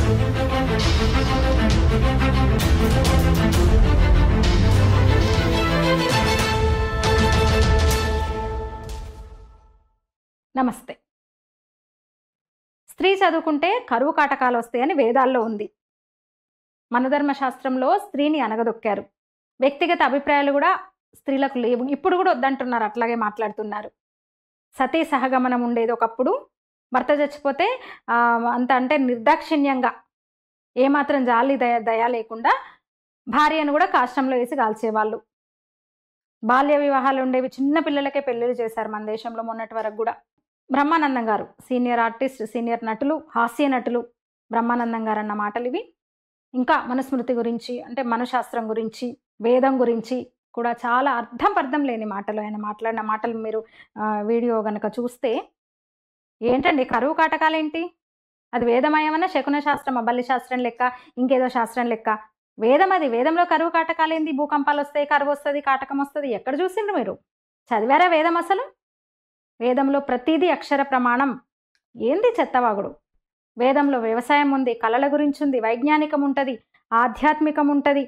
నమస్తే. స్త్రీ చదువుకుంటే కరువు కాటకాలు వస్తాయని వేదాల్లో ఉంది. మనధర్మ శాస్త్రంలో స్త్రీని అణగదొక్కారు. వ్యక్తిగత అభిప్రాయాలు కూడా స్త్రీలకు లేవు. ఇప్పుడు కూడా వద్దంటున్నారు, అట్లాగే మాట్లాడుతున్నారు. సతీ సహగమనం ఉండేది ఒకప్పుడు. భర్త చచ్చిపోతే అంత అంటే నిర్దాక్షిణ్యంగా ఏమాత్రం జాలి దయ లేకుండా భార్యను కూడా కాష్టంలో వేసి కాల్చేవాళ్ళు. బాల్య వివాహాలు ఉండేవి. చిన్న పిల్లలకే పెళ్లిళ్ళు చేశారు మన దేశంలో మొన్నటి వరకు కూడా. బ్రహ్మానందం గారు సీనియర్ ఆర్టిస్ట్, సీనియర్ నటులు, హాస్య నటులు. బ్రహ్మానందం గారు అన్న మాటలు ఇవి. ఇంకా మనుస్మృతి గురించి, అంటే మనశాస్త్రం గురించి, వేదం గురించి కూడా చాలా అర్థం లేని మాటలు ఆయన మాట్లాడిన మాటలు మీరు వీడియో గనక చూస్తే, ఏంటండి కరువు కాటకాలేంటి? అది వేదమయమన్నా శకున శాస్త్రం, బల్లి శాస్త్రం లెక్క, ఇంకేదో శాస్త్రం లెక్క. వేదం అది. వేదంలో కరువు కాటకాలేంది? భూకంపాలు వస్తాయి, కరువు వస్తుంది, కాటకం వస్తుంది. ఎక్కడ చూసిండ్రు మీరు? చదివారా వేదం అసలు? వేదంలో ప్రతిదీ అక్షర ప్రమాణం. ఏంది చెత్తవాగుడు? వేదంలో వ్యవసాయం ఉంది, కళల గురించి ఉంది, వైజ్ఞానికం ఉంటుంది, ఆధ్యాత్మికం ఉంటుంది,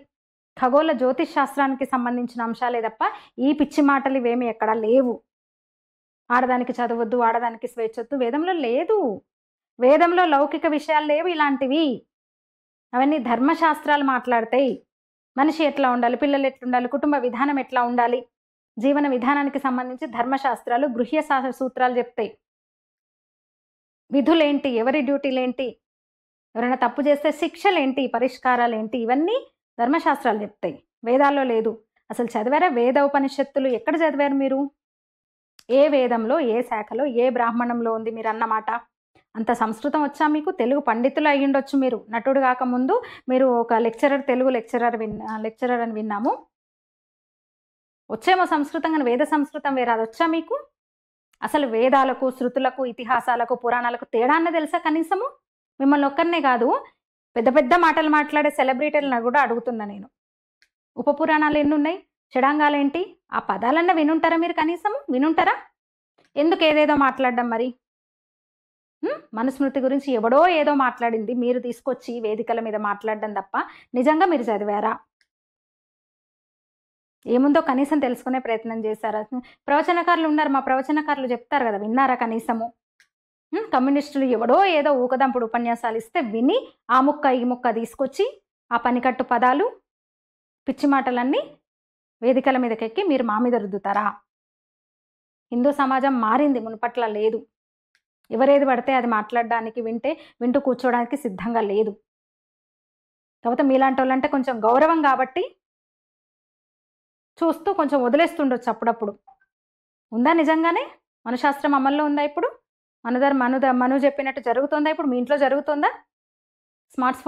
ఖగోళ జ్యోతిష్ శాస్త్రానికి సంబంధించిన అంశాలే తప్ప ఈ పిచ్చి మాటలు ఇవేమి ఎక్కడా లేవు. ఆడదానికి చదవద్దు, ఆడదానికి స్వేచ్ఛొద్దు వేదంలో లేదు. వేదంలో లౌకిక విషయాలు లేవు ఇలాంటివి. అవన్నీ ధర్మశాస్త్రాలు మాట్లాడతాయి. మనిషి ఎట్లా ఉండాలి, పిల్లలు ఎట్లుండాలి, కుటుంబ విధానం ఎట్లా ఉండాలి, జీవన విధానానికి సంబంధించి ధర్మశాస్త్రాలు, గృహ్య సూత్రాలు చెప్తాయి. విధులేంటి, ఎవరి డ్యూటీలేంటి, ఎవరైనా తప్పు చేస్తే శిక్షలేంటి, పరిష్కారాలేంటి, ఇవన్నీ ధర్మశాస్త్రాలు చెప్తాయి. వేదాల్లో లేదు. అసలు చదివారా వేద ఉపనిషత్తులు? ఎక్కడ చదివారు మీరు? ఏ వేదంలో, ఏ శాఖలో, ఏ బ్రాహ్మణంలో ఉంది మీరు అన్నమాట? అంత సంస్కృతం వచ్చా మీకు? తెలుగు పండితులు అయ్యుండొచ్చు మీరు. నటుడు కాకముందు మీరు ఒక లెక్చరర్, తెలుగు లెక్చరర్ అని విన్నాము. వచ్చేమో సంస్కృతం, కానీ వేద సంస్కృతం వేరే. అది వచ్చా మీకు? అసలు వేదాలకు, శృతులకు, ఇతిహాసాలకు, పురాణాలకు తేడా అన్న తెలుసా కనీసము? మిమ్మల్ని ఒక్కరినే కాదు, పెద్ద పెద్ద మాటలు మాట్లాడే సెలబ్రిటీలను కూడా అడుగుతున్నా నేను. ఉపపురాణాలు ఎన్ని ఉన్నాయి? షడాంగాలేంటి? ఆ పదాలన్నా వినుంటారా మీరు? కనీసము వినుంటారా? ఎందుకు ఏదేదో మాట్లాడడం మరి? మనుస్మృతి గురించి ఎవడో ఏదో మాట్లాడింది మీరు తీసుకొచ్చి వేదికల మీద మాట్లాడడం తప్ప నిజంగా మీరు చదివారా? ఏముందో కనీసం తెలుసుకునే ప్రయత్నం చేశారా? ప్రవచనకారులు ఉన్నారు, మా ప్రవచనకారులు చెప్తారు కదా, విన్నారా కనీసము? కమ్యూనిస్టులు ఎవడో ఏదో ఊకదంపుడు ఉపన్యాసాలు ఇస్తే విని ఆ ముక్క ఈ ముక్క తీసుకొచ్చి ఆ పనికట్టు పదాలు, పిచ్చి మాటలన్నీ వేదికల మీదకెక్కి మీరు మా మీద రుద్దుతారా? హిందూ సమాజం మారింది, మునుపట్ల లేదు. ఎవరేది పడితే అది మాట్లాడడానికి, వింటూ కూర్చోడానికి సిద్ధంగా లేదు. కాకపోతే మీలాంటి వాళ్ళంటే కొంచెం గౌరవం కాబట్టి చూస్తూ కొంచెం వదిలేస్తుండొచ్చు అప్పుడప్పుడు. ఉందా నిజంగానే? మనశాస్త్రం అమల్లో ఉందా ఇప్పుడు? మను చెప్పినట్టు జరుగుతుందా ఇప్పుడు? మీ ఇంట్లో జరుగుతుందా? స్మార్ట్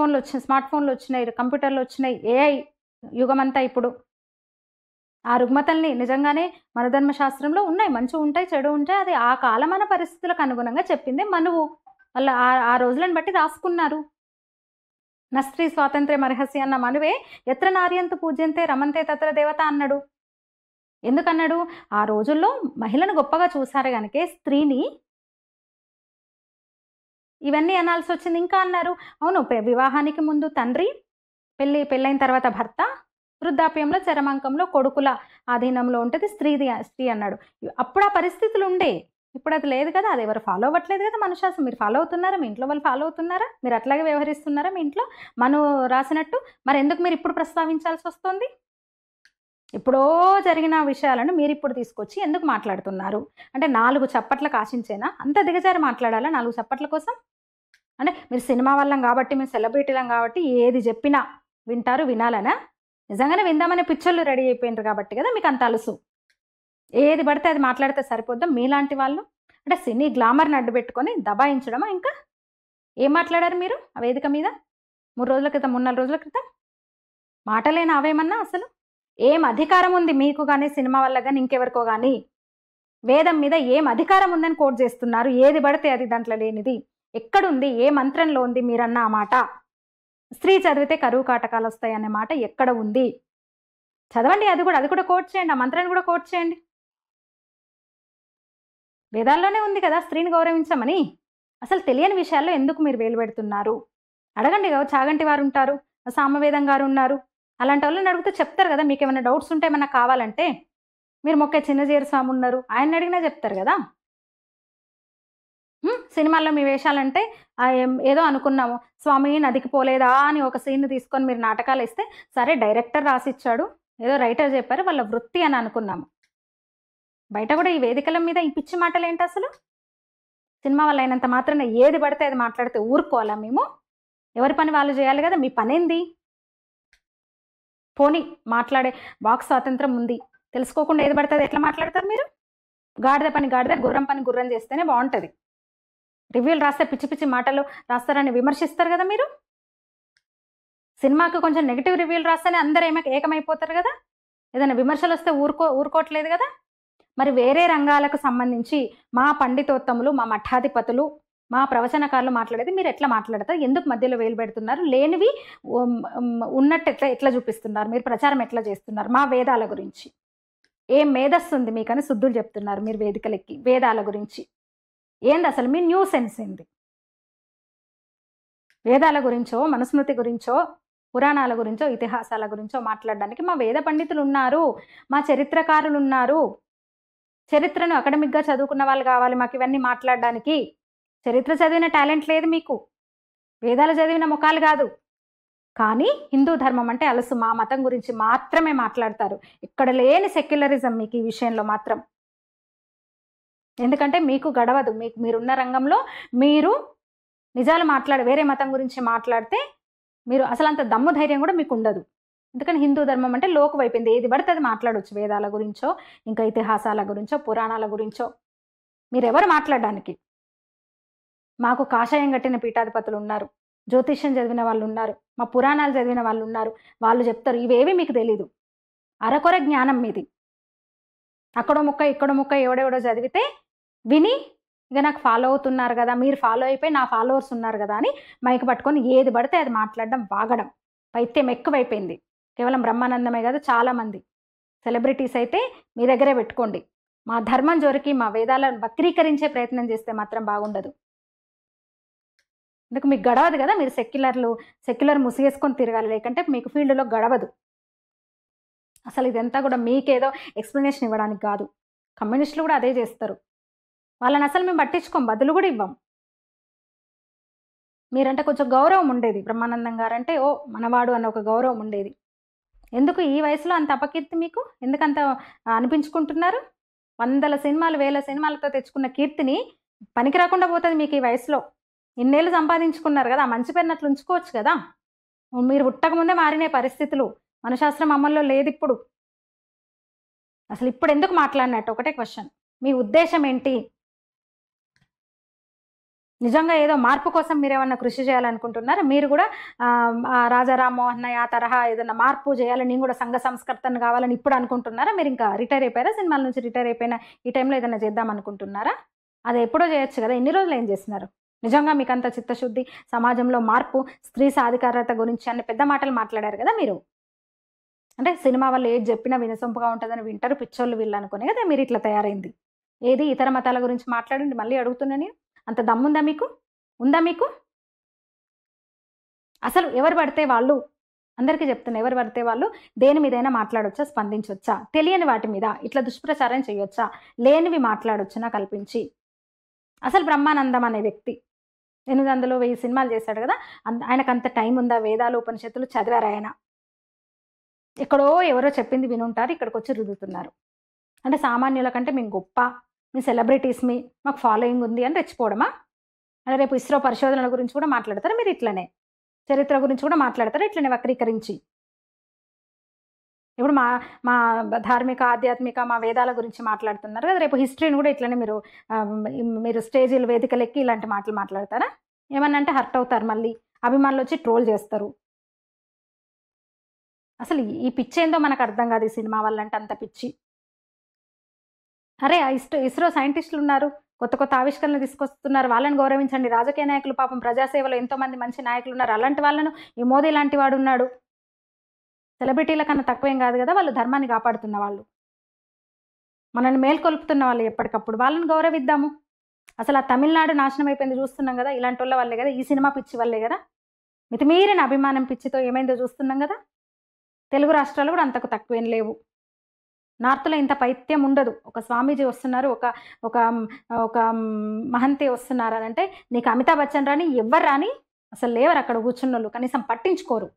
ఫోన్లు వచ్చినాయి, కంప్యూటర్లు వచ్చినాయి, ఏఐ యుగం అంతా ఇప్పుడు. ఆ రుగ్మతల్ని నిజంగానే మన ధర్మశాస్త్రంలో ఉన్నాయి. మంచి ఉంటాయి, చెడు ఉంటాయి. అది ఆ కాలమాన పరిస్థితులకు అనుగుణంగా చెప్పిందే మనువు. వాళ్ళ ఆ రోజులను బట్టి రాసుకున్నారు. నస్త్రీ స్వాతంత్ర్య రహస్య అన్న మనువే ఎత్ర నార్యంతు పూజ్యంతే రమంతే తత్ర దేవత అన్నాడు. ఎందుకన్నాడు? ఆ రోజుల్లో మహిళను గొప్పగా చూశారు కనుకే స్త్రీని ఇవన్నీ అనాల్సి వచ్చింది. ఇంకా అన్నారు, అవును, వివాహానికి ముందు తండ్రి, పెళ్ళైన తర్వాత భర్త, వృద్ధాప్యంలో చరమాంకంలో కొడుకుల ఆధీనంలో ఉంటుంది స్త్రీ అన్నాడు. అప్పుడు ఆ పరిస్థితులు ఉండే. ఇప్పుడు అది లేదు కదా. అది ఎవరు ఫాలో అవ్వట్లేదు కదా మనశాస్త్రం. మీరు ఫాలో అవుతున్నారా? మీ ఇంట్లో వాళ్ళు ఫాలో అవుతున్నారా? మీరు అట్లాగే వ్యవహరిస్తున్నారా మీ ఇంట్లో మను రాసినట్టు? మరి ఎందుకు మీరు ఇప్పుడు ప్రస్తావించాల్సి వస్తుంది? ఇప్పుడో జరిగిన విషయాలను మీరు ఇప్పుడు తీసుకొచ్చి ఎందుకు మాట్లాడుతున్నారు? అంటే 4 చప్పట్లకు ఆశించేనా అంత దిగజారి మాట్లాడాలా? 4 చప్పట్ల కోసం? అంటే మీరు సినిమా వాళ్ళం కాబట్టి, మేము సెలబ్రిటీలం కాబట్టి ఏది చెప్పినా వింటారు, వినాలనా? నిజంగానే విందామనే పిక్చర్లు రెడీ అయిపోయినారు కాబట్టి కదా మీకు అంత అలుసు. ఏది పడితే అది మాట్లాడితే సరిపోద్దాం మీలాంటి వాళ్ళు? అంటే సినీ గ్లామర్ని అడ్డు పెట్టుకొని దబాయించడమా? ఇంకా ఏం మాట్లాడారు మీరు ఆ వేదిక మీద 3 రోజుల క్రితం, 3-4 రోజుల క్రితం? మాటలేనా అవేమన్నా? అసలు ఏం అధికారం ఉంది మీకు కానీ, సినిమా వల్ల కానీ, ఇంకెవరికో కానీ? వేదం మీద ఏం అధికారం ఉందని కోట్ చేస్తున్నారు? ఏది పడితే అది దాంట్లో లేనిది ఎక్కడుంది? ఏ మంత్రంలో ఉంది మీరన్న ఆ మాట? స్త్రీ చదివితే కరువు కాటకాలు వస్తాయి అనే మాట ఎక్కడ ఉంది? చదవండి. అది కూడా కోట్ చేయండి. ఆ మంత్రాన్ని కూడా కోట్ చేయండి. వేదాల్లోనే ఉంది కదా స్త్రీని గౌరవించమని. అసలు తెలియని విషయాల్లో ఎందుకు మీరు వేలు పెడుతున్నారు? అడగండి, చాగంటి వారు ఉంటారు, సామవేదం గారు ఉన్నారు. అలాంటి వాళ్ళని అడిగితే చెప్తారు కదా. మీకు ఏమైనా డౌట్స్ ఉంటే ఏమన్నా కావాలంటే, మీరు మొక్కే చిన్నజీయర్ స్వామి ఉన్నారు, ఆయన్ని అడిగినా చెప్తారు కదా. సినిమాల్లో మీ వేషాలంటే ఏదో అనుకున్నాము, స్వామి నదికి పోలేదా అని ఒక సీన్ తీసుకొని మీరు నాటకాలు ఇస్తే, సరే డైరెక్టర్ రాసిచ్చాడు, ఏదో రైటర్ చెప్పారు, వాళ్ళ వృత్తి అని అనుకున్నాము. బయట కూడా ఈ వేదికల మీద ఈ పిచ్చి మాటలు ఏంటి అసలు? సినిమా వాళ్ళు అయినంత మాత్రాన ఏది పడితే అది మాట్లాడితే ఊరుకోవాలా మేము? ఎవరి పని వాళ్ళు చేయాలి కదా. మీ పనేంది? పోనీ మాట్లాడే వాక్ స్వాతంత్రం ఉంది, తెలుసుకోకుండా ఏది పడితే అది ఎట్లా మాట్లాడతారు మీరు? గాడిద పని గాడిద, గుర్రం పని గుర్రం చేస్తేనే బాగుంటుంది. రివ్యూలు రాస్తే పిచ్చి పిచ్చి మాటలు రాస్తారని విమర్శిస్తారు కదా మీరు. సినిమాకి కొంచెం నెగిటివ్ రివ్యూలు రాస్తేనే అందరూ ఏకమైపోతారు కదా. ఏదైనా విమర్శలు వస్తే ఊరుకోవట్లేదు కదా. మరి వేరే రంగాలకు సంబంధించి మా పండితోత్తములు, మా మఠాధిపతులు, మా ప్రవచనకారులు మాట్లాడేది మీరు ఎట్లా మాట్లాడతారు? ఎందుకు మధ్యలో వేలు పెడుతున్నారు? లేనివి ఉన్నట్టు ఎట్లా చూపిస్తున్నారు? మీరు ప్రచారం ఎట్లా చేస్తున్నారు? మా వేదాల గురించి ఏం మేధస్సు ఉంది మీకని శుద్ధులు చెప్తున్నారు మీరు వేదికలెక్కి. వేదాల గురించి ఏంది అసలు మీ న్యూ సెన్స్ ఏంది? వేదాల గురించో, మనుస్మృతి గురించో, పురాణాల గురించో, ఇతిహాసాల గురించో మాట్లాడడానికి మా వేద పండితులు ఉన్నారు, మా చరిత్రకారులు ఉన్నారు. చరిత్రను అకాడమిక్గా చదువుకున్న వాళ్ళు కావాలి మాకు ఇవన్నీ మాట్లాడడానికి. చరిత్ర చదివిన టాలెంట్ లేదు మీకు, వేదాలు చదివిన ముఖాలు కాదు. కానీ హిందూ ధర్మం అంటే అలసు, మా మతం గురించి మాత్రమే మాట్లాడతారు. ఇక్కడ లేని సెక్యులరిజం మీకు ఈ విషయంలో మాత్రం. ఎందుకంటే మీకు గడవదు. మీరున్న రంగంలో మీరు నిజాలు వేరే మతం గురించి మాట్లాడితే మీరు అసలు అంత దమ్ము ధైర్యం కూడా మీకు ఉండదు. ఎందుకని హిందూ ధర్మం అంటే లోకు అయిపోయింది. ఏది పడితే అది మాట్లాడవచ్చు. వేదాల గురించో, ఇంకా ఇతిహాసాల గురించో, పురాణాల గురించో. మీరెవరు మాట్లాడడానికి? మాకు కాషాయం కట్టిన పీఠాధిపతులు ఉన్నారు, జ్యోతిష్యం చదివిన వాళ్ళు ఉన్నారు, మా పురాణాలు చదివిన వాళ్ళు ఉన్నారు. వాళ్ళు చెప్తారు. ఇవేవి మీకు తెలీదు, అరకొర జ్ఞానం మీది. అక్కడో ముక్క ఇక్కడో ముక్క ఎవడెవడో చదివితే విని ఇక నాకు ఫాలో అవుతున్నారు కదా, మీరు ఫాలో అయిపోయి నా ఫాలోవర్స్ ఉన్నారు కదా అని మైక్ పట్టుకొని ఏది పడితే అది మాట్లాడడం, వాగడం, పైత్యం ఎక్కువైపోయింది. కేవలం బ్రహ్మానందమే కాదు, చాలామంది సెలబ్రిటీస్ అయితే మీ దగ్గరే పెట్టుకోండి. మా ధర్మం జోరికి, మా వేదాలను వక్రీకరించే ప్రయత్నం చేస్తే మాత్రం బాగుండదు. ఎందుకు మీకు గడవదు కదా. మీరు సెక్యులర్ ముసిగేసుకొని తిరగాలి, లేకంటే మీకు ఫీల్డ్లో గడవదు. అసలు ఇదంతా కూడా మీకేదో ఎక్స్ప్లెనేషన్ ఇవ్వడానికి కాదు. కమ్యూనిస్టులు కూడా అదే చేస్తారు. వాళ్ళని అసలు మేము పట్టించుకోం, బదులు కూడా ఇవ్వం. మీరంటే కొంచెం గౌరవం ఉండేది. బ్రహ్మానందం గారంటే ఓ మనవాడు అన్న ఒక గౌరవం ఉండేది. ఎందుకు ఈ వయసులో అంత అపకీర్తి మీకు? ఎందుకంత అనిపించుకుంటున్నారు? 100 సినిమాలు 1000 సినిమాలతో తెచ్చుకున్న కీర్తిని పనికి రాకుండా పోతుంది మీకు ఈ వయసులో. ఇన్నేళ్ళు సంపాదించుకున్నారు కదా, మంచి పేరునట్లు ఉంచుకోవచ్చు కదా. మీరు పుట్టకముందే మారినాయి పరిస్థితులు. మనశాస్త్రం అమల్లో లేదు ఇప్పుడు. అసలు ఇప్పుడు ఎందుకు మాట్లాడినట్టు ఒకటే క్వశ్చన్. మీ ఉద్దేశం ఏంటి? నిజంగా ఏదో మార్పు కోసం మీరు ఏమన్నా కృషి చేయాలనుకుంటున్నారా? మీరు కూడా రాజా రామ్మోహన్ ఆ తరహా ఏదైనా మార్పు చేయాలని, నేను కూడా సంఘ సంస్కర్తను కావాలని ఇప్పుడు అనుకుంటున్నారా? మీరు ఇంకా రిటైర్ అయిపోయారా? సినిమాల నుంచి రిటైర్ అయిపోయినా ఈ టైంలో ఏదైనా చేద్దాం అనుకుంటున్నారా? అది ఎప్పుడో చేయొచ్చు కదా. ఎన్ని రోజులు ఏం చేస్తున్నారు? నిజంగా మీకు అంత చిత్తశుద్ధి, సమాజంలో మార్పు, స్త్రీ సాధికారత గురించి అన్ని పెద్ద మాటలు మాట్లాడారు కదా మీరు. అంటే సినిమా వాళ్ళు ఏది చెప్పినా వినసొంపుగా ఉంటుందని వింటారు పిచ్చోళ్ళు వీళ్ళు అనుకునే కదా మీరు ఇట్లా తయారైంది. ఏది ఇతర మతాల గురించి మాట్లాడండి. మళ్ళీ అడుగుతున్నా నేను, అంత దమ్ముందా మీకు? ఉందా మీకు? అసలు ఎవరు పడితే వాళ్ళు, అందరికీ చెప్తున్నా, ఎవరు పడితే వాళ్ళు దేని మీదైనా మాట్లాడొచ్చా, స్పందించవచ్చా? తెలియని వాటి మీద ఇట్లా దుష్ప్రచారం చేయొచ్చా? లేనివి మాట్లాడొచ్చునా కల్పించి? అసలు బ్రహ్మానందం అనే వ్యక్తి 810 సినిమాలు చేశాడు కదా, ఆయనకు అంత టైం ఉందా? వేదాలు ఉపనిషత్తులు చదివారు ఆయన. ఎక్కడో ఎవరో చెప్పింది వినుంటారు, ఇక్కడికి వచ్చి రుద్దుతున్నారు. అంటే సామాన్యుల కంటే మేము గొప్ప, మీ సెలబ్రిటీస్ మాకు ఫాలోయింగ్ ఉంది అని రెచ్చిపోవడమా? అంటే రేపు ఇస్రో పరిశోధనల గురించి కూడా మాట్లాడతారు మీరు ఇట్లనే, చరిత్ర గురించి కూడా మాట్లాడతారు ఇట్లనే వక్రీకరించి. ఇప్పుడు మా ధార్మిక, ఆధ్యాత్మిక, మా వేదాల గురించి మాట్లాడుతున్నారు కదా, రేపు హిస్టరీని కూడా ఇట్లనే మీరు స్టేజీలు, వేదికలు ఎక్కి ఇలాంటి మాటలు మాట్లాడతారా? ఏమన్నా అంటే హర్ట్ అవుతారు, మళ్ళీ అభిమానులు వచ్చి ట్రోల్ చేస్తారు. అసలు ఈ పిచ్చి ఏందో మనకు అర్థం కాదు. ఈ సినిమా వాళ్ళంటే అంత పిచ్చి. అరే ఇస్రో సైంటిస్టులు ఉన్నారు, కొత్త కొత్త ఆవిష్కరణలు తీసుకొస్తున్నారు, వాళ్ళని గౌరవించండి. రాజకీయ నాయకులు పాపం ప్రజాసేవలో ఎంతోమంది మంచి నాయకులు ఉన్నారు, అలాంటి వాళ్ళను ఈ మోదీ లాంటి వాడు ఉన్నాడు. సెలబ్రిటీల కన్నా తక్కువేం కాదు కదా, వాళ్ళు ధర్మాన్ని కాపాడుతున్న వాళ్ళు, మనల్ని మేల్కొల్పుతున్న వాళ్ళు. ఎప్పటికప్పుడు వాళ్ళని గౌరవిద్దాము. అసలు ఆ తమిళనాడు నాశనం అయిపోయింది చూస్తున్నాం కదా, ఇలాంటి వాళ్ళ వల్లే కదా, ఈ సినిమా పిచ్చి వల్లే కదా. మితిమీరిన అభిమానం పిచ్చితో ఏమైందో చూస్తున్నాం కదా. తెలుగు రాష్ట్రాలు కూడా అంతకు తక్కువేం లేవు. నార్త్‌లో ఇంత పైత్యం ఉండదు. ఒక స్వామీజీ వస్తున్నారు, ఒక ఒక ఒక మహంతి వస్తున్నారనంటే నీకు అమితాబ్ బచ్చన్ రాని, ఎవ్వరు రాని అసలు లేవరు అక్కడ కూర్చున్నోళ్ళు. కనీసం పట్టించుకోరు.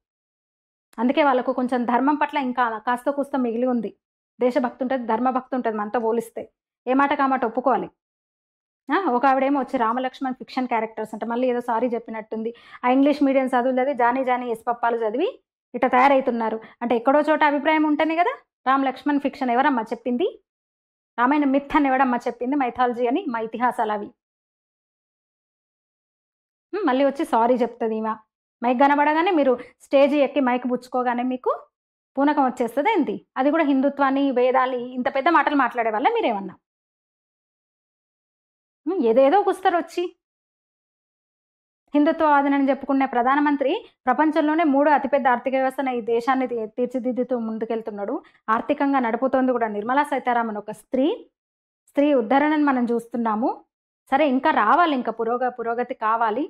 అందుకే వాళ్ళకు కొంచెం ధర్మం పట్ల ఇంకా కాస్తో కూస్తో మిగిలి ఉంది. దేశభక్తి ఉంటది, ధర్మభక్తి ఉంటది మనతో పోలిస్తే. ఏ మాటకి ఆ మాట ఒప్పుకోవాలి. ఒక ఆవిడేమో వచ్చి రామలక్ష్మణ్ ఫిక్షన్ క్యారెక్టర్స్ అంట. మళ్ళీ ఏదో సారీ చెప్పినట్టుంది. ఆ ఇంగ్లీష్ మీడియం చదువులు చదివి జానీ జానీ ఎస్ పప్పాలు చదివి ఇట్లా తయారవుతున్నారు. అంటే ఎక్కడో చోట అభిప్రాయం ఉంటేనే కదా రామ్ లక్ష్మణ్ ఫిక్షన్ ఎవరమ్మా చెప్పింది? రామాయణ మిత్ అని ఎవడమ్మా చెప్పింది? మైథాలజీ అని మా ఇతిహాసాలు అవి. మళ్ళీ వచ్చి సారీ చెప్తుంది ఈమె. మైక్ కనబడగానే మీరు స్టేజ్ ఎక్కి మైక్ పుచ్చుకోగానే మీకు పూనకం వచ్చేస్తుంది ఏంటి? అది కూడా హిందుత్వాన్ని, వేదాలు ఇంత పెద్ద మాటలు మాట్లాడే వల్ల మీరేమన్నా ఏదేదో కూస్తారు వచ్చి. హిందుత్వవాదినని చెప్పుకునే ప్రధానమంత్రి ప్రపంచంలోనే 3వ అతిపెద్ద ఆర్థిక వ్యవస్థను ఈ దేశాన్ని తీర్చిదిద్దుతూ ముందుకెళ్తున్నాడు. ఆర్థికంగా నడుపుతోంది కూడా నిర్మలా సీతారామన్ ఒక స్త్రీ ఉద్ధరణను మనం చూస్తున్నాము. సరే ఇంకా రావాలి, ఇంకా పురోగతి కావాలి.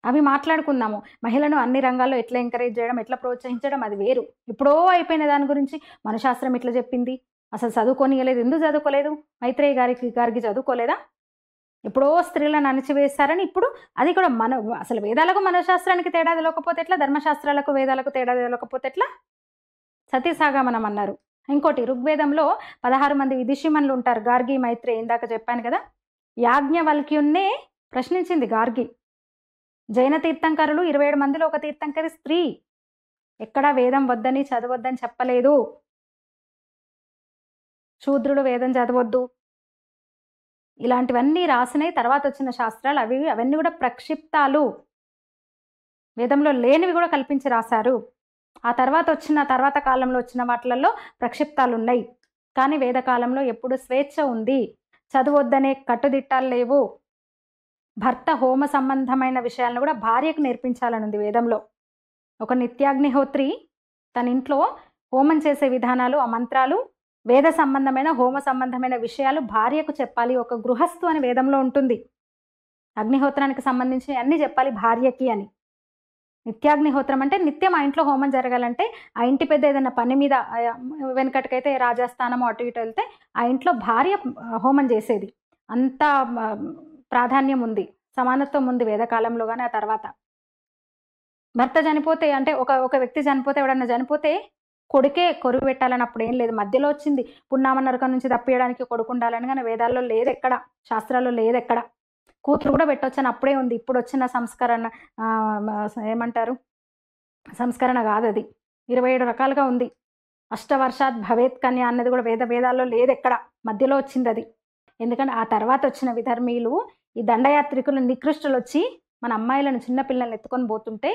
అవి మాట్లాడుకుందాము. మహిళను అన్ని రంగాల్లో ఎట్లా ఎంకరేజ్ చేయడం, ఎట్లా ప్రోత్సహించడం అది వేరు. ఎప్పుడో అయిపోయిన దాని గురించి మనశాస్త్రం ఇట్లా చెప్పింది. అసలు చదువుకోనియలేదు. ఎందుకు చదువుకోలేదు? మైత్రేయి గారికి చదువుకోలేదా? ఎప్పుడో స్త్రీలను అణచివేశారని ఇప్పుడు అది కూడా అసలు వేదాలకు మనశాస్త్రానికి తేడా తెలియకపోతే ఎట్లా? ధర్మశాస్త్రాలకు వేదాలకు తేడా తెలియకపోతే ఎట్లా? సతీసాగమనం అన్నారు. ఇంకోటి ఋగ్వేదంలో 16 మంది విదుషీమణులు ఉంటారు. గార్గి, మైత్రేయి ఇందాక చెప్పాను కదా. యాజ్ఞవల్క్యున్నే ప్రశ్నించింది గార్గి. జైన తీర్థంకరులు 27 మందిలో ఒక తీర్థంకరి స్త్రీ. ఎక్కడా వేదం వద్దని, చదవద్దని చెప్పలేదు. శూద్రులు వేదం చదవద్దు ఇలాంటివన్నీ రాసినాయి. తర్వాత వచ్చిన శాస్త్రాలు అవన్నీ కూడా ప్రక్షిప్తాలు. వేదంలో లేనివి కూడా కల్పించి రాశారు. ఆ తర్వాత కాలంలో వచ్చిన వాటిలలో ప్రక్షిప్తాలు ఉన్నాయి. కానీ వేదకాలంలో ఎప్పుడు స్వేచ్ఛ ఉంది. చదవొద్దనే కట్టుదిట్టాలు లేవు. భర్త హోమ సంబంధమైన విషయాలను కూడా భార్యకు నేర్పించాలని ఉంది వేదంలో. ఒక నిత్యాగ్నిహోత్రి తన ఇంట్లో హోమం చేసే విధానాలు, ఆ మంత్రాలు, వేద సంబంధమైన హోమ సంబంధమైన విషయాలు భార్యకు చెప్పాలి. ఒక గృహస్థు అని వేదంలో ఉంటుంది. అగ్నిహోత్రానికి సంబంధించి అన్నీ చెప్పాలి భార్యకి అని. నిత్యాగ్నిహోత్రం అంటే నిత్యం ఆ ఇంట్లో హోమం జరగాలంటే, ఆ ఇంటి పెద్ద ఏదైనా పని మీద వెనకటికైతే రాజస్థానము అటు ఇటు వెళ్తే ఆ ఇంట్లో భార్య హోమం చేసేది. అంత ప్రాధాన్యం ఉంది, సమానత్వం ఉంది వేదకాలంలో. కానీ ఆ తర్వాత భర్త చనిపోతే అంటే ఒక వ్యక్తి చనిపోతే, ఎవడన్నా చనిపోతే కొడుకే కొరువు పెట్టాలని అప్పుడు ఏం లేదు. మధ్యలో వచ్చింది పున్నామ నరకం నుంచి తప్పియడానికి కొడుకు ఉండాలని. కానీ వేదాల్లో లేదు ఎక్కడ, శాస్త్రాల్లో లేదు ఎక్కడ. కూతురు కూడా పెట్టొచ్చని అప్పుడే ఉంది. ఇప్పుడు వచ్చిన సంస్కరణ ఏమంటారు, సంస్కరణ కాదు అది. 27 రకాలుగా ఉంది. అష్టవర్షాత్ భవేత్ కన్య అన్నది కూడా వేదాల్లో లేదు ఎక్కడ, మధ్యలో వచ్చింది అది. ఎందుకంటే ఆ తర్వాత వచ్చిన విధర్మీలు, ఈ దండయాత్రికులు, నికృష్టులు వచ్చి మన అమ్మాయిలను, చిన్నపిల్లల్ని ఎత్తుకొని పోతుంటే,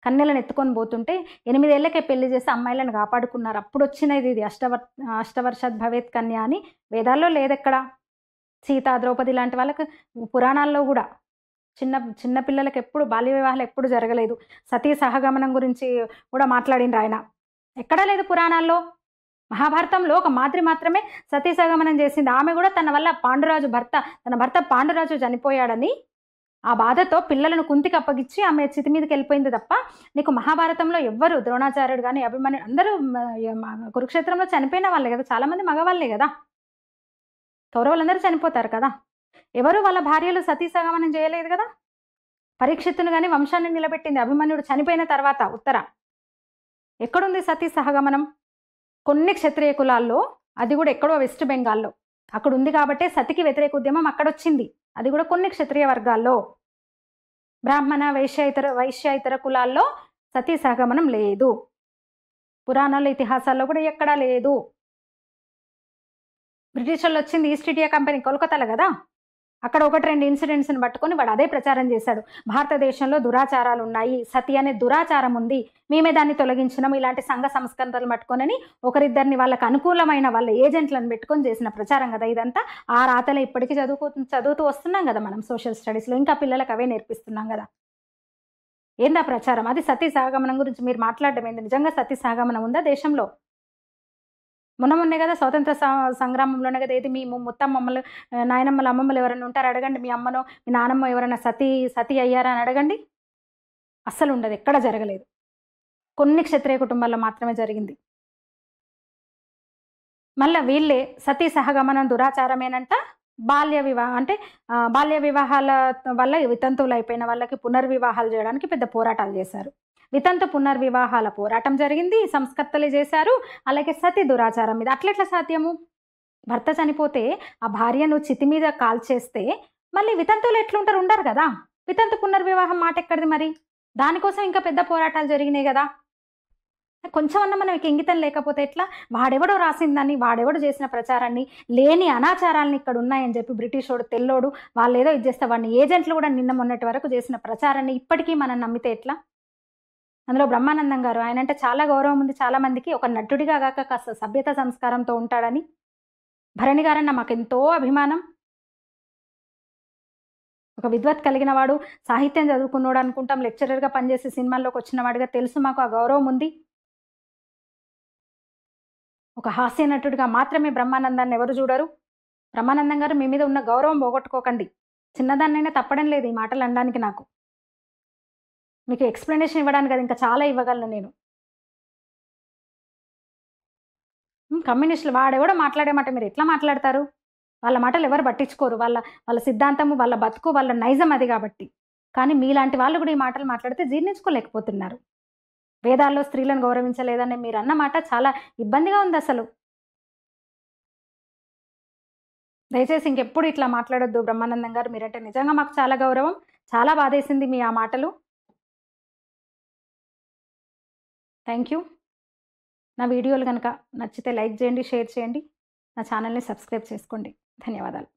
కన్యలను ఎత్తుకొని పోతుంటే 8 ఏళ్లకే పెళ్లి చేసి అమ్మాయిలను కాపాడుకున్నారు. అప్పుడు వచ్చినది ఇది అష్టవర్షాత్ భవేత్ కన్య అని. వేదాల్లో లేదెక్కడ. సీత, ద్రౌపది లాంటి వాళ్ళకి పురాణాల్లో కూడా చిన్న పిల్లలకు ఎప్పుడు బాల్య వివాహాలు ఎప్పుడు జరగలేదు. సతీ సహగమనం గురించి కూడా మాట్లాడిండ్రు ఆయన. ఎక్కడా లేదు పురాణాల్లో. మహాభారతంలో ఒక మాద్రి మాత్రమే సతీ సహగమనం చేసింది. ఆమె కూడా తన వల్ల తన భర్త పాండురాజు చనిపోయాడని ఆ బాధతో పిల్లలను కుంతికి అప్పగించి ఆమె చితి మీదకి వెళ్ళిపోయింది తప్ప, నీకు మహాభారతంలో ఎవ్వరు, ద్రోణాచార్యుడు కానీ, అభిమన్యు అందరూ కురుక్షేత్రంలో చనిపోయిన వాళ్ళే కదా. చాలామంది మగవాళ్ళే కదా. కౌరవులందరూ చనిపోతారు కదా. ఎవరు వాళ్ళ భార్యలు సతీ సహగమనం చేయలేదు కదా. పరీక్షిత్తును కానీ వంశాన్ని నిలబెట్టింది అభిమన్యుడు చనిపోయిన తర్వాత. ఎక్కడుంది సతీ సహగమనం? కొన్ని క్షత్రియ కులాల్లో, అది కూడా ఎక్కడో వెస్ట్ బెంగాల్లో అక్కడ ఉంది కాబట్టే సతికి వ్యతిరేక ఉద్యమం అక్కడొచ్చింది. అది కూడా కొన్ని క్షత్రియ వర్గాల్లో. బ్రాహ్మణ, వైశ్య ఇతర కులాల్లో సతీ సహగమనం లేదు. పురాణాల్లో, ఇతిహాసాల్లో కూడా ఎక్కడా లేదు. బ్రిటిష్ వాళ్ళు వచ్చింది ఈస్ట్ ఇండియా కంపెనీ కోల్కతాలో కదా. అక్కడ 1-2 ఇన్సిడెంట్స్ని పట్టుకొని వాడు అదే ప్రచారం చేశాడు. భారతదేశంలో దురాచారాలు ఉన్నాయి, సతి అనే దురాచారం ఉంది, మేమే దాన్ని తొలగించినాం, ఇలాంటి సంఘ సంస్కరణలు పట్టుకొని ఒకరిద్దరిని వాళ్ళకు అనుకూలమైన వాళ్ళ ఏజెంట్లను పెట్టుకొని చేసిన ప్రచారం కదా ఇదంతా. ఆ రాతలే ఇప్పటికీ చదువుతూ వస్తున్నాం కదా మనం సోషల్ స్టడీస్లో. ఇంకా పిల్లలకు అవే నేర్పిస్తున్నాం కదా. ఏందా ప్రచారం? అది సతీ సహగమనం గురించి మీరు మాట్లాడడం ఏంది? నిజంగా సతీ సహగమనం ఉందా దేశంలో? మొన్నే కదా స్వాతంత్ర సంగ్రామంలోనే కదా. ఏది మీ ముత్తమ్మమ్మలు, నాయనమ్మలు, అమ్మమ్మలు ఎవరైనా ఉంటారు అడగండి. మీ అమ్మనో మీ నానమ్మ ఎవరైనా సతీ అయ్యారా అని అడగండి. అస్సలు ఉండదు, ఎక్కడ జరగలేదు. కొన్ని క్షత్రియ కుటుంబాల్లో మాత్రమే జరిగింది. మళ్ళా వీళ్ళే సతీ సహగమనం దురాచారమేనంట. అంటే బాల్య వివాహాల వల్ల వితంతువులైపోయిన వాళ్ళకి పునర్వివాహాలు జేయడానికి పెద్ద పోరాటాలు జేశారు. వితంతు పునర్వివాహాల పోరాటం జరిగింది. సంస్కర్తలే జేశారు. అలాగే సతీ దురాచారం మీద. అట్లెట్లా సాధ్యము? భర్త చనిపోతే ఆ భార్యను చితి మీద కాల్చేస్తే మళ్ళీ వితంతువులు ఎట్లుంటారు? ఉండరు గదా! వితంతు పునర్వివాహం మాటెక్కడిది మరి? దానికోసం ఇంకా పెద్ద పోరాటాలు జరిగినాయి గదా! కొంచెమన్నా మనకి ఇంగితం లేకపోతే ఎట్లా? వాడెవడో రాసిందని, వాడెవడో చేసిన ప్రచారాన్ని, లేని అనాచారాల్ని ఇక్కడున్నాయని చెప్పి బ్రిటిషోడు, తెల్లోడు వాళ్ళేదో ఇది చేస్తే వాడిని ఏజెంట్లు గూడా నిన్న మొన్నటి వరకు చేసిన ప్రచారాన్ని ఇప్పటికీ మనం నమ్మితే ఎట్లా? అందులో బ్రహ్మానందం గారు, ఆయనంటే చాలా గౌరవం ఉంది చాలా మందికి. ఒక నటుడిగా గాక కాస్త సభ్యత సంస్కారంతో ఉంటాడని. భరణి గారన్న మాకెంతో అభిమానం. ఒక విద్వత్ కలిగిన వాడు, సాహిత్యం చదువుకున్నోడు అనుకుంటాం. లెక్చరర్‌గా పనిచేసి సినిమాల్లోకొచ్చిన వాడిగా తెలుసు మాకు ఆ గౌరవం ఉంది. ఒక హాస్య నటుడిగా మాత్రమే బ్రహ్మానందాన్ని ఎవరు చూడరు. బ్రహ్మానందం గారు, మీ మీద ఉన్న గౌరవం పోగొట్టుకోకండి. చిన్నదాన్నైనా తప్పడం లేదు ఈ మాటలు అనడానికి నాకు. మీకు ఎక్స్‌ప్లనేషన్ ఇవ్వడానికి కాదు, ఇంకా చాలా ఇవ్వగలను నేను. కమ్యూనిస్టులు వాడెవడో మాట్లాడే మాట మీరు ఎట్లా మాట్లాడతారు? వాళ్ళ మాటలు ఎవరు పట్టించుకోరు. వాళ్ళ వాళ్ళ సిద్ధాంతము, వాళ్ళ బతుకు, వాళ్ళ నైజం అది గాబట్టి. కానీ మీలాంటి వాళ్ళు గూడా ఈ మాటలు మాట్లాడితే జీర్ణించుకోలేకపోతున్నారు. వేదాల్లో స్త్రీలను గౌరవించలేదని మీరన్న మాట చాలా ఇబ్బందిగా ఉందసలు. దయచేసి ఇంకెప్పుడు ఇట్లా మాట్లాడొద్దు బ్రహ్మానందం గారు. మీరంటే నిజంగా మాకు చాలా గౌరవం. చాలా బాధేసింది మీ ఆ మాటలు. Thank you. నా వీడియోలు గనక నచ్చితే లైక్ చేయండి, షేర్ చేయండి. నా ఛానల్‌ని సబ్స్క్రైబ్ చేసుకోండి. ధన్యవాదాలు.